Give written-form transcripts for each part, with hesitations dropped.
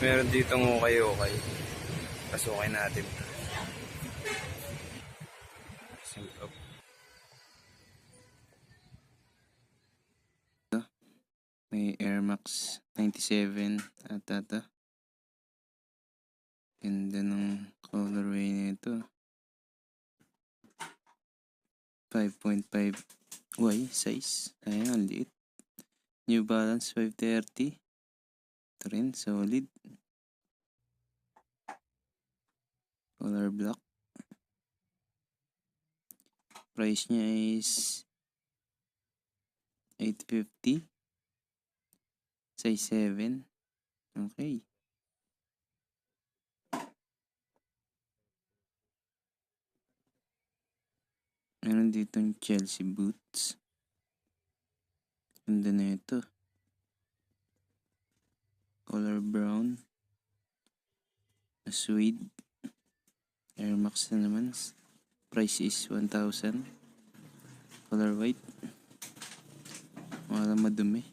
Meron ditong okay. Pasukin natin. May Air Max 97 at ata. Ganda ng colorway nito. 5.5 Y size. Ayan, ang liit. New Balance 530. Ito rin, solid. Color black. Price niya is 850. Size 7. Okay. Meron ditong Chelsea boots. Ganda na ito. Color brown. Suede. Air Max na naman. Price is 1,000. Color white. Wala madumi.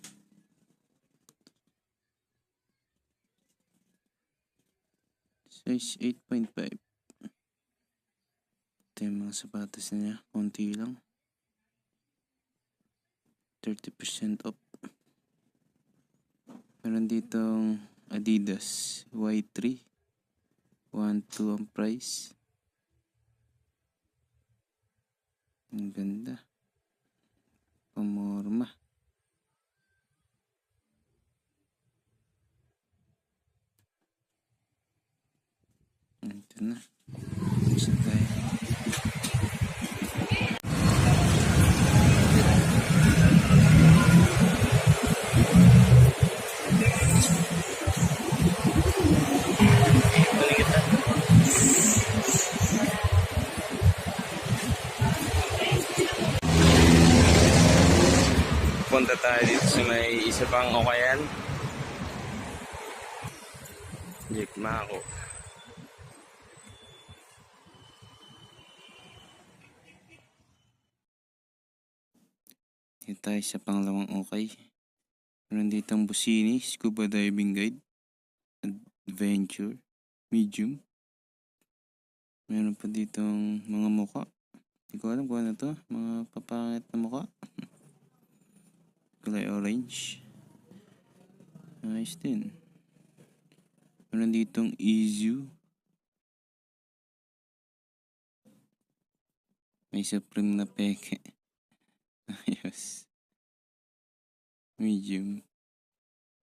Size 8.5. Ito yung mga sapatos niya. Konti lang. 30% off. Meron ditong Adidas Y3. 1,2 ang price. Ang ganda. Pamorma. Ito na. Gusto tayo. Punta tayo dito sa may isa pang okayan. Jeep Mako. Dito tayo sa pangalawang okay. Meron dito ang Busini, Scuba Diving Guide, Adventure, Medium. Meron pa dito mga muka. Hindi ko alam kung ano to. Mga papangit na muka. Kulay orange. Nice din. Meron ditong Izu. May Supreme na peke. Ayos. Medium.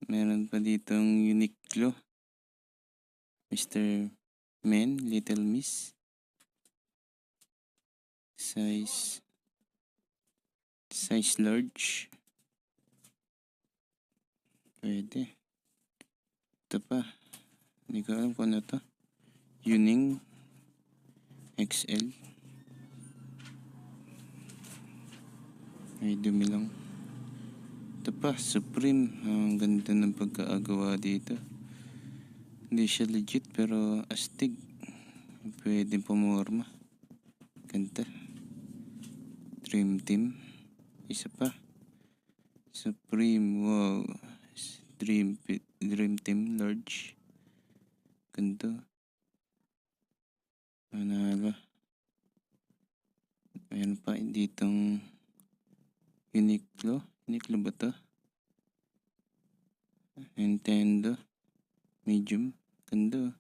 Meron pa ditong Uniqlo. Mr. Men, Little Miss. Size large. Pwede. Ito pa. Hindi ko alam kung ano to. Yuning XL. Ay dumi lang. Ito pa, Supreme. Ang ganda ng pagkaagawa dito. Hindi siya legit pero astig. Pwede pumorma. Ganda. Dream Team. Isa pa. Supreme. Wow. Dream Team large. Ganda. Manalo. Ayan pa ditong Uniqlo. Uniqlo ba to? Nintendo. Medium. Ganda.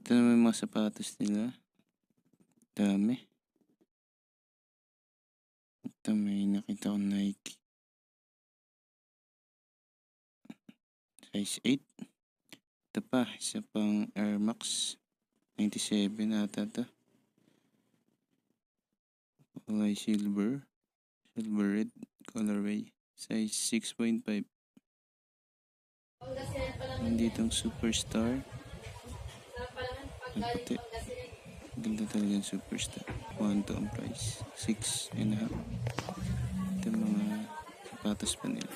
Ito naman yung mga sapatos nila. Dami. Ito may nakita ko Nike. Size 8. Ito pa. Isa pang Air Max 97 ata ito. Kulay silver. Silver red colorway. Size 6.5. Nanditong Superstar. Puti. Ganda talaga yung Superstar. 1,2 ang price. 6.5. Ito mga sapatos pa nila.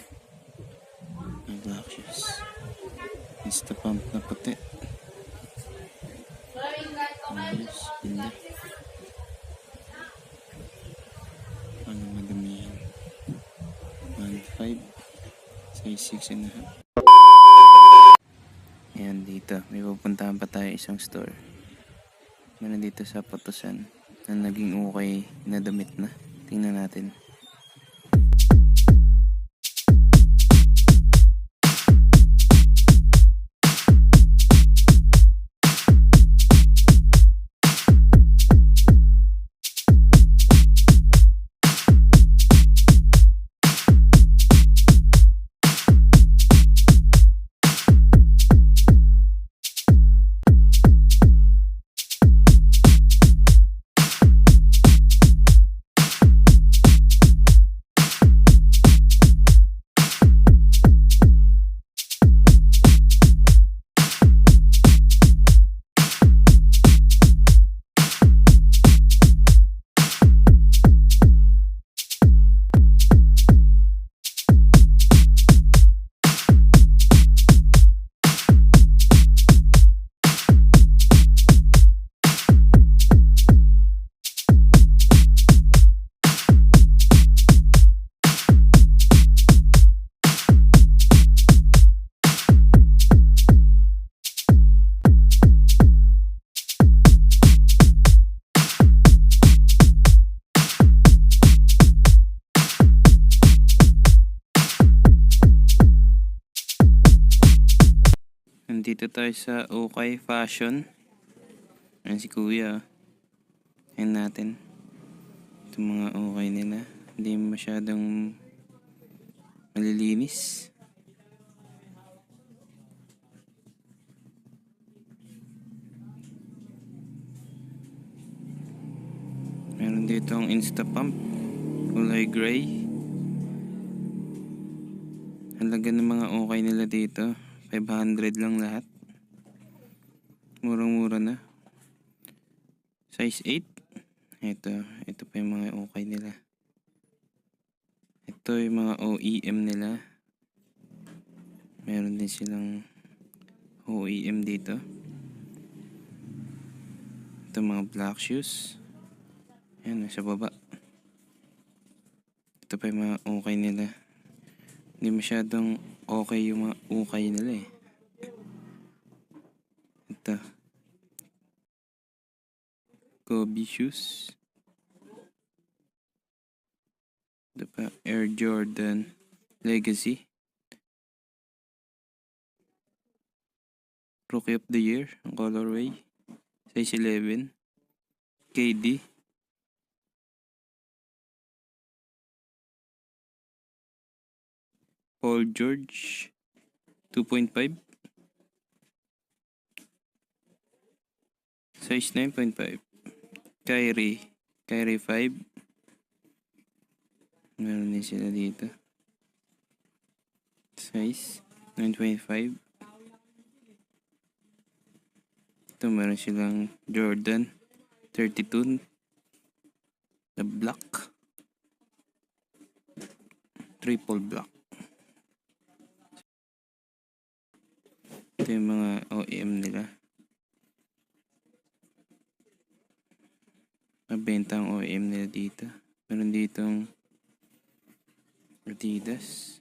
Mga black shoes. Insta pump na puti. Ayos. Ganda. Ano madami yan. 1,5. Size 6.5. Dito, may pupuntahan pa tayo isang store. Meron dito sa Potosan na naging okay na damit na. Tingnan natin. Nandito tayo sa Okay Fashion. Ayan si Kuya. Ayan natin. Ito mga okay nila. Hindi masyadong malilinis. Meron dito ang Instapump. Kulay gray. Halaga ng mga okay nila dito. 500 lang lahat. Murang-mura na. Size 8. Ito pa yung mga okay nila. Ito yung mga OEM nila. Meron din silang OEM dito. Ito mga black shoes. Ayan, sa baba. Ito pa yung mga okay nila. Hindi masyadong okay yung mga ukay nila eh. Ito. Kobe shoes. Ito pa, Air Jordan Legacy. Rookie of the Year, ang colorway. Size 11. KD. Paul George 2.5. Size 9.5. Kyrie 5. Meron din sila dito. Size 9.5. Ito meron silang Jordan 32 na black. Triple black. Ito yung mga OEM nila. Mabenta ang OEM nila dito. Meron ditong Adidas.